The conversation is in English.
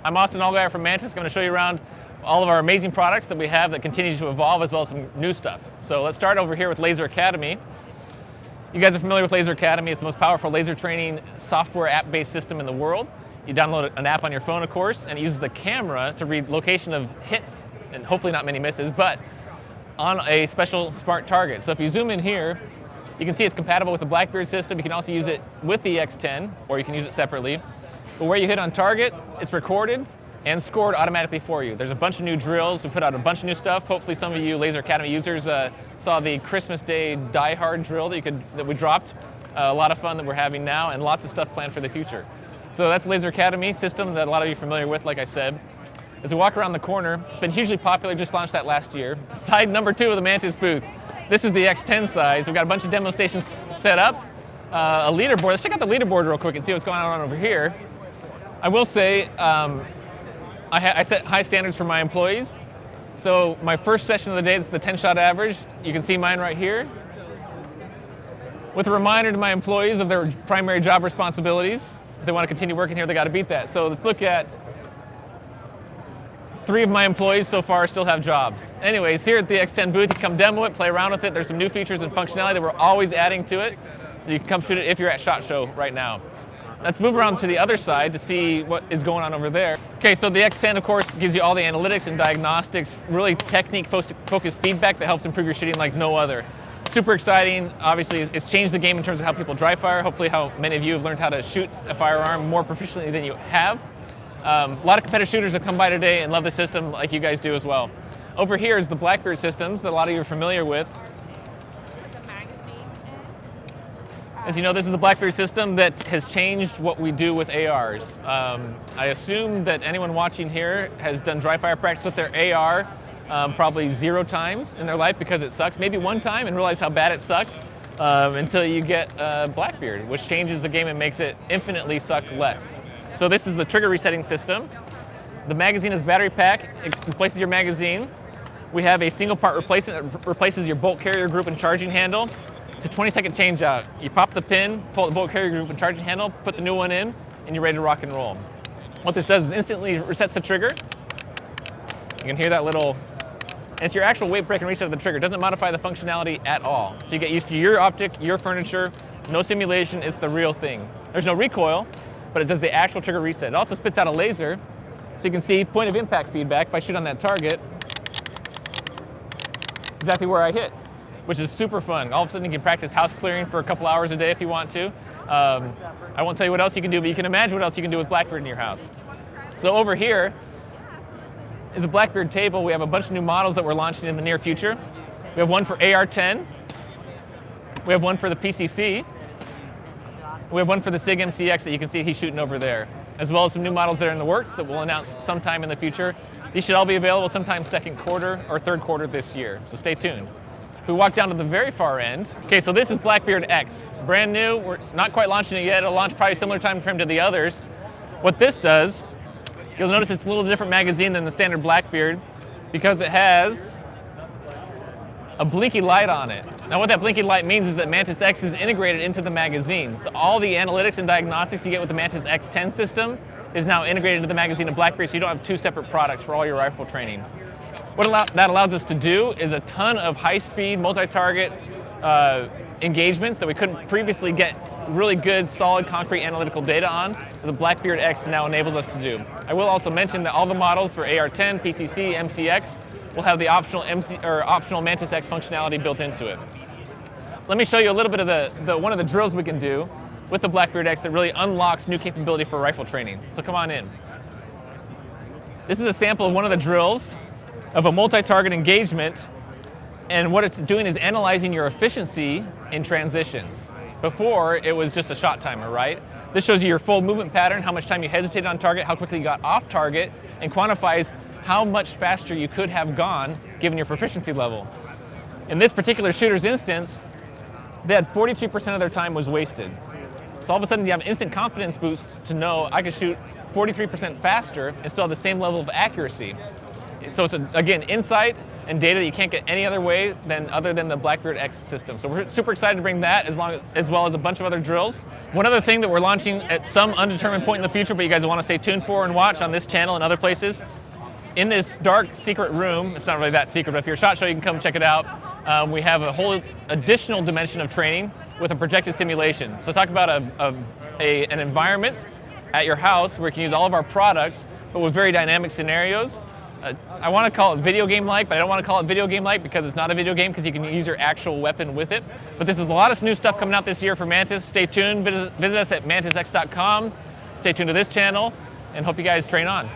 I'm Austin Allgaier from Mantis. I'm going to show you around all of our amazing products that we have that continue to evolve, as well as some new stuff. So let's start over here with Laser Academy. You guys are familiar with Laser Academy. It's the most powerful laser training software app-based system in the world. You download an app on your phone, of course, and it uses the camera to read location of hits, and hopefully not many misses, but on a special smart target. So if you zoom in here, you can see it's compatible with the Blackbeard system. You can also use it with the X10, or you can use it separately. But where you hit on target, it's recorded and scored automatically for you. There's a bunch of new drills. We put out a bunch of new stuff. Hopefully some of you Laser Academy users saw the Christmas Day Die Hard drill that we dropped. A lot of fun that we're having now, and lots of stuff planned for the future. So that's the Laser Academy system that a lot of you are familiar with, like I said. As we walk around the corner, it's been hugely popular, just launched that last year. Side number 2 of the Mantis booth. This is the X10 size. We've got a bunch of demo stations set up. A leaderboard. Let's check out the leaderboard real quick and see what's going on over here. I will say, I set high standards for my employees. So my first session of the day, this is the 10-shot average. You can see mine right here. With a reminder to my employees of their primary job responsibilities. If they want to continue working here, they got to beat that. So let's look at 3 of my employees so far still have jobs. Anyways, here at the X10 booth, you can come demo it, play around with it. There's some new features and functionality that we're always adding to it. So you can come shoot it if you're at SHOT Show right now. Let's move around to the other side to see what is going on over there. Okay, so the X10, of course, gives you all the analytics and diagnostics, really technique-focused feedback that helps improve your shooting like no other. Super exciting. Obviously, it's changed the game in terms of how people dry fire. Hopefully, how many of you have learned how to shoot a firearm more proficiently than you have. A lot of competitive shooters have come by today and love the system like you guys do as well. Over here is the Blackbeard systems that a lot of you are familiar with. As you know, this is the Blackbeard system that has changed what we do with ARs. I assume that anyone watching here has done dry fire practice with their AR probably 0 times in their life because it sucks. Maybe 1 time and realize how bad it sucked until you get Blackbeard, which changes the game and makes it infinitely suck less. So this is the trigger resetting system. The magazine is battery pack. It replaces your magazine. We have a single part replacement that replaces your bolt carrier group and charging handle. It's a 20-second change out. You pop the pin, pull out the bolt carrier group and charging handle, put the new one in, and you're ready to rock and roll. What this does is instantly resets the trigger. You can hear that little, and it's your actual weight break and reset of the trigger. It doesn't modify the functionality at all. So you get used to your optic, your furniture, no simulation, it's the real thing. There's no recoil, but it does the actual trigger reset. It also spits out a laser, so you can see point of impact feedback. If I shoot on that target, exactly where I hit, which is super fun. All of a sudden you can practice house clearing for a couple hours a day if you want to. I won't tell you what else you can do, but you can imagine what else you can do with Blackbeard in your house. So over here is a Blackbeard table. We have a bunch of new models that we're launching in the near future. We have one for AR-10. We have one for the PCC. We have one for the SIG MCX that you can see he's shooting over there, as well as some new models that are in the works that we'll announce sometime in the future. These should all be available sometime second quarter or third quarter this year, so stay tuned. If we walk down to the very far end, okay, so this is Blackbeard X. Brand new, we're not quite launching it yet. It'll launch probably similar time frame to the others. What this does, you'll notice it's a little different magazine than the standard Blackbeard because it has a blinky light on it. Now what that blinky light means is that Mantis X is integrated into the magazine. So all the analytics and diagnostics you get with the Mantis X10 system is now integrated into the magazine of Blackbeard, so you don't have 2 separate products for all your rifle training. What that allows us to do is a ton of high-speed, multi-target engagements that we couldn't previously get really good, solid, concrete analytical data on. The Blackbeard X now enables us to do. I will also mention that all the models for AR-10, PCC, MCX will have the optional Mantis X functionality built into it. Let me show you a little bit of one of the drills we can do with the Blackbeard X that really unlocks new capability for rifle training. So come on in. This is a sample of one of the drills of a multi-target engagement, and what it's doing is analyzing your efficiency in transitions. Before, it was just a shot timer, right? This shows you your full movement pattern, how much time you hesitated on target, how quickly you got off target, and quantifies how much faster you could have gone given your proficiency level. In this particular shooter's instance, they had 43% of their time was wasted. So all of a sudden you have an instant confidence boost to know I could shoot 43% faster and still have the same level of accuracy. So it's, again, insight, and data that you can't get any other way other than the Blackbeard X system. So we're super excited to bring that as well as a bunch of other drills. One other thing that we're launching at some undetermined point in the future, but you guys want to stay tuned for and watch on this channel and other places, in this dark secret room, it's not really that secret, but if you're a SHOT Show, you can come check it out. We have a whole additional dimension of training with a projected simulation. So talk about an environment at your house where you can use all of our products, but with very dynamic scenarios. I want to call it video game-like, but I don't want to call it video game-like because it's not a video game, because you can use your actual weapon with it. But this is a lot of new stuff coming out this year for Mantis. Stay tuned, visit us at MantisX.com. Stay tuned to this channel, and hope you guys train on.